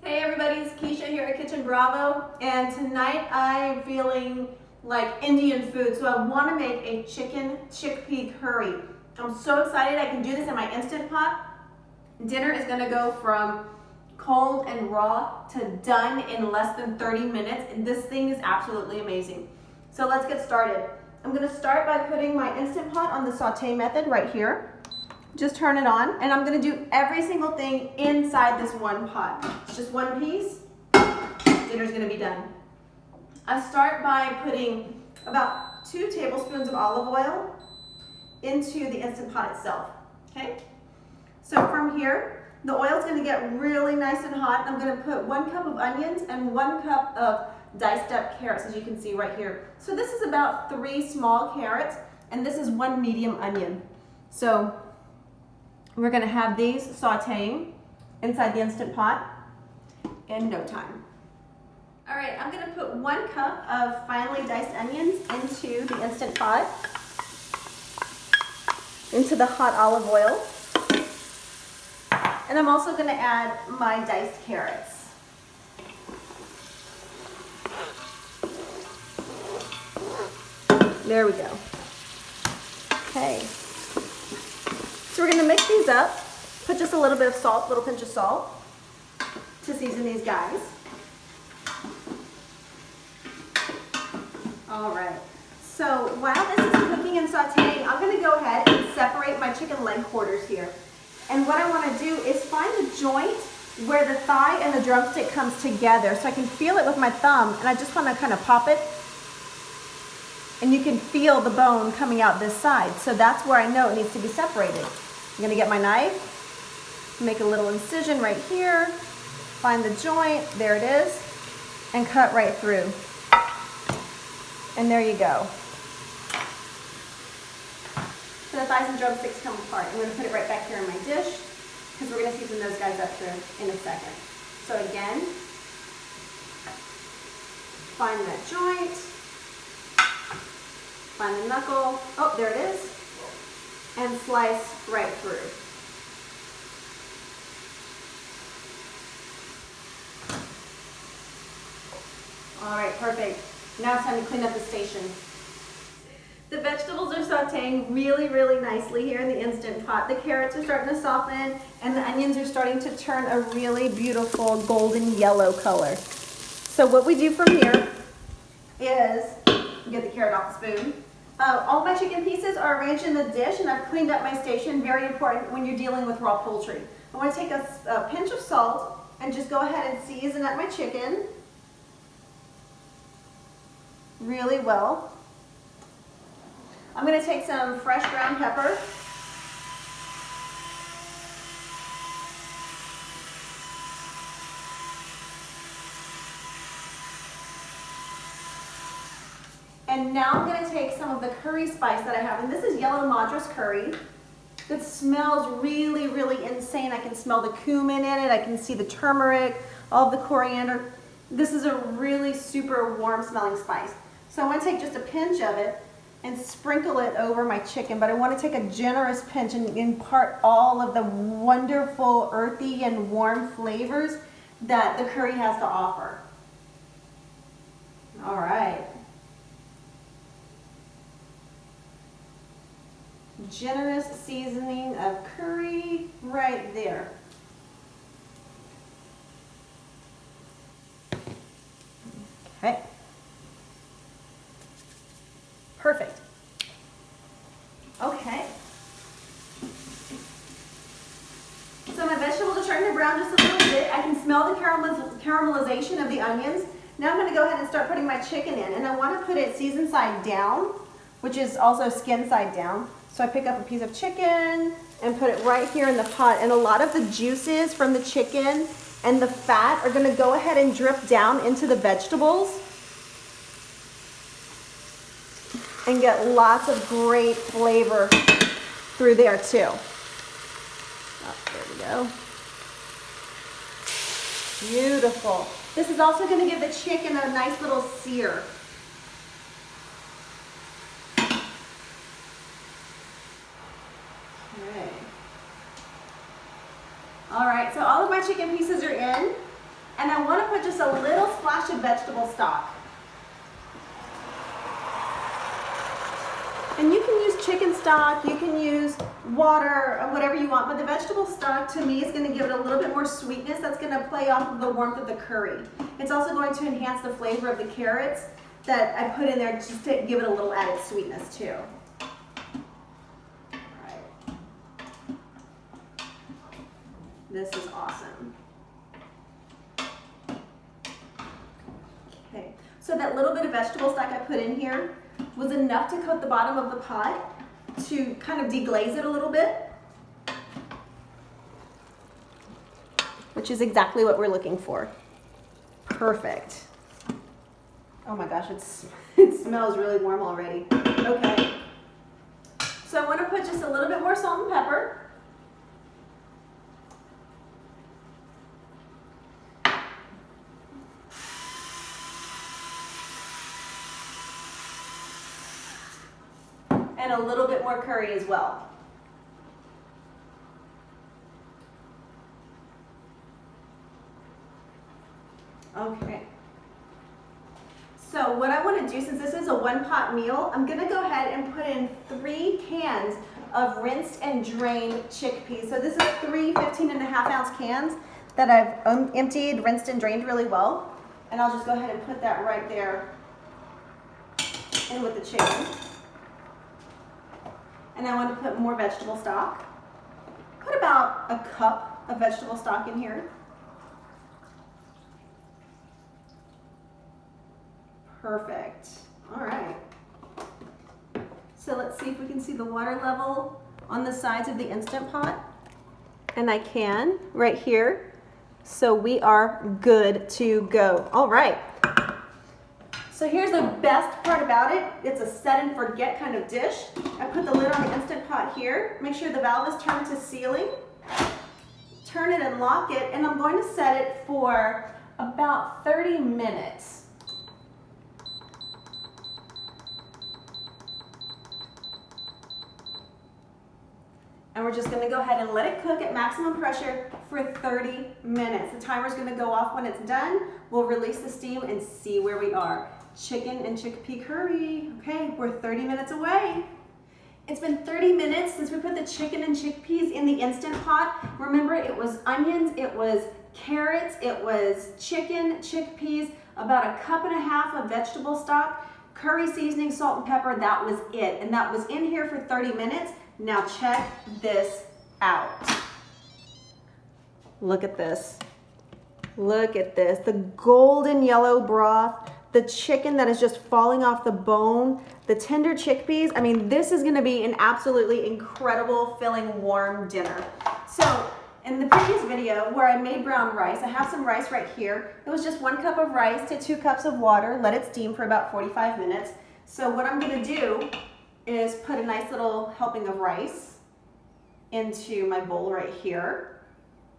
Hey everybody, it's Keisha here at Kitchen Bravo, and tonight I'm feeling like Indian food, so I want to make a chicken chickpea curry. I'm so excited I can do this in my Instant Pot. Dinner is going to go from cold and raw to done in less than 30 minutes, and this thing is absolutely amazing. So let's get started. I'm going to start by putting my Instant Pot on the saute method right here. Just turn it on, and I'm going to do every single thing inside this one pot. It's just one piece. Dinner's going to be done. I start by putting about 2 tablespoons of olive oil into the Instant Pot itself. Okay? So from here, the oil is going to get really nice and hot. I'm going to put 1 cup of onions and 1 cup of diced up carrots, as you can see right here. So this is about 3 small carrots, and this is 1 medium onion. So we're going to have these sauteing inside the Instant Pot in no time. All right, I'm going to put 1 cup of finely diced onions into the Instant Pot, into the hot olive oil, and I'm also going to add my diced carrots. There we go. Okay. So we're going to mix these up, put just a little bit of salt, a little pinch of salt to season these guys. All right, so while this is cooking and sauteing, I'm going to go ahead and separate my chicken leg quarters here. And what I want to do is find the joint where the thigh and the drumstick comes together so I can feel it with my thumb, and I just want to kind of pop it. And you can feel the bone coming out this side. So that's where I know it needs to be separated. I'm gonna get my knife, make a little incision right here, find the joint, there it is, and cut right through. And there you go. So the thighs and drumsticks come apart. I'm gonna put it right back here in my dish because we're gonna season those guys up here in a second. So again, find that joint. Find the knuckle, oh, there it is, and slice right through. All right, perfect. Now it's time to clean up the station. The vegetables are sauteing really, really nicely here in the Instant Pot. The carrots are starting to soften, and the onions are starting to turn a really beautiful golden yellow color. So what we do from here is get the carrot off the spoon. All my chicken pieces are arranged in the dish, and I've cleaned up my station. Very important when you're dealing with raw poultry. I want to take a pinch of salt and just go ahead and season up my chicken really well. I'm going to take some fresh ground pepper. And now I'm going to take some of the curry spice that I have, and this is yellow Madras curry. It smells really, really insane. I can smell the cumin in it. I can see the turmeric, all of the coriander. This is a really super warm smelling spice. So I want to take just a pinch of it and sprinkle it over my chicken, but I want to take a generous pinch and impart all of the wonderful earthy and warm flavors that the curry has to offer. All right. Generous seasoning of curry right there. Okay. Perfect. Okay. So my vegetables are starting to brown just a little bit. I can smell the caramelization of the onions. Now I'm going to go ahead and start putting my chicken in, and I want to put it seasoned side down, which is also skin side down. So I pick up a piece of chicken and put it right here in the pot, and a lot of the juices from the chicken and the fat are going to go ahead and drip down into the vegetables and get lots of great flavor through there too. Oh, there we go. Beautiful. This is also going to give the chicken a nice little sear. Okay. All right, so all of my chicken pieces are in, put just a little splash of vegetable stock. And you can use chicken stock, you can use water, or whatever you want, but the vegetable stock to me is going to give it a little bit more sweetness. That's going to play off of the warmth of the curry. It's also going to enhance the flavor of the carrots that I put in there just to give it a little added sweetness too. All right. This is awesome. Okay, so that little bit of vegetable stock I put in here was enough to coat the bottom of the pot to kind of deglaze it a little bit, which is exactly what we're looking for. Perfect. Oh my gosh, it smells really warm already. Okay, so I want to put just a little bit more salt and pepper. And a little bit more curry as well. Okay. So what I want to do, since this is a one-pot meal, I'm going to go ahead and put in 3 cans of rinsed and drained chickpeas. So this is 3 15.5-ounce cans that I've emptied, rinsed, and drained really well. And I'll just go ahead and put that right there in with the chicken. And I want to put more vegetable stock. Put about a cup of vegetable stock in here. Perfect. All right. So let's see if we can see the water level on the sides of the Instant Pot. And I can, right here. So we are good to go. All right. So here's the best part about it. It's a set and forget kind of dish. I put the lid on the Instant Pot here. Make sure the valve is turned to sealing. Turn it and lock it, and I'm going to set it for about 30 minutes. And we're just going to go ahead and let it cook at maximum pressure for 30 minutes. The timer's going to go off when it's done. We'll release the steam and see where we are. Chicken and chickpea curry. Okay, we're 30 minutes away. It's been 30 minutes since we put the chicken and chickpeas in the Instant Pot. Remember, it was onions, it was carrots, it was chicken, chickpeas, about 1.5 cups of vegetable stock, curry seasoning, salt and pepper. That was it. And that was in here for 30 minutes. Now check this out. Look at this. Look at this. The golden yellow broth, the chicken that is just falling off the bone, the tender chickpeas. I mean, this is gonna be an absolutely incredible, filling, warm dinner. So in the previous video where I made brown rice, I have some rice right here. It was just 1 cup of rice to 2 cups of water. Let it steam for about 45 minutes. So what I'm gonna do is put a nice little helping of rice into my bowl right here.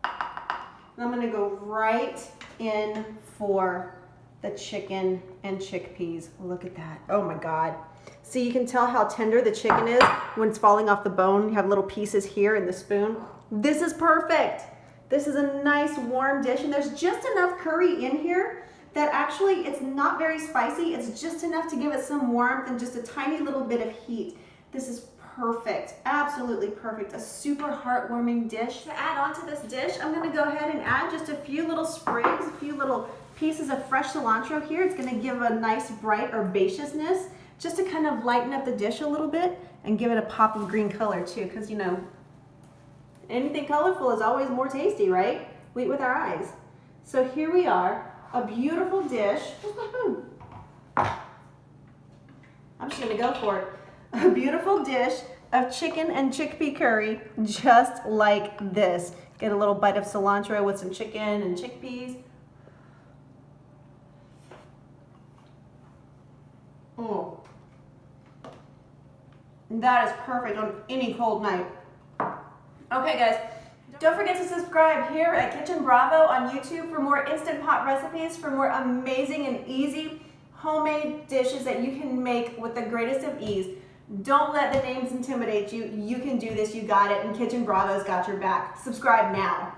And I'm gonna go right in for the chicken and chickpeas. Look at that. Oh my God. See, you can tell how tender the chicken is when it's falling off the bone. You have little pieces here in the spoon. This is perfect. This is a nice warm dish, and there's just enough curry in here that actually it's not very spicy. It's just enough to give it some warmth and just a tiny little bit of heat. This is perfect, absolutely perfect. A super heartwarming dish. To add on to this dish, I'm gonna go ahead and add just a few little sprigs, a few little pieces of fresh cilantro here. It's gonna give a nice bright herbaceousness just to kind of lighten up the dish a little bit and give it a pop of green color too, because you know, anything colorful is always more tasty, right? We eat with our eyes. So here we are, a beautiful dish. I'm just gonna go for it. A beautiful dish of chicken and chickpea curry, just like this. Get a little bite of cilantro with some chicken and chickpeas. Oh, that is perfect on any cold night. Okay guys, don't forget to subscribe here at Kitchen Bravo on YouTube for more Instant Pot recipes, for more amazing and easy homemade dishes that you can make with the greatest of ease. Don't let the names intimidate you. You can do this, you got it, and Kitchen Bravo's got your back. Subscribe now.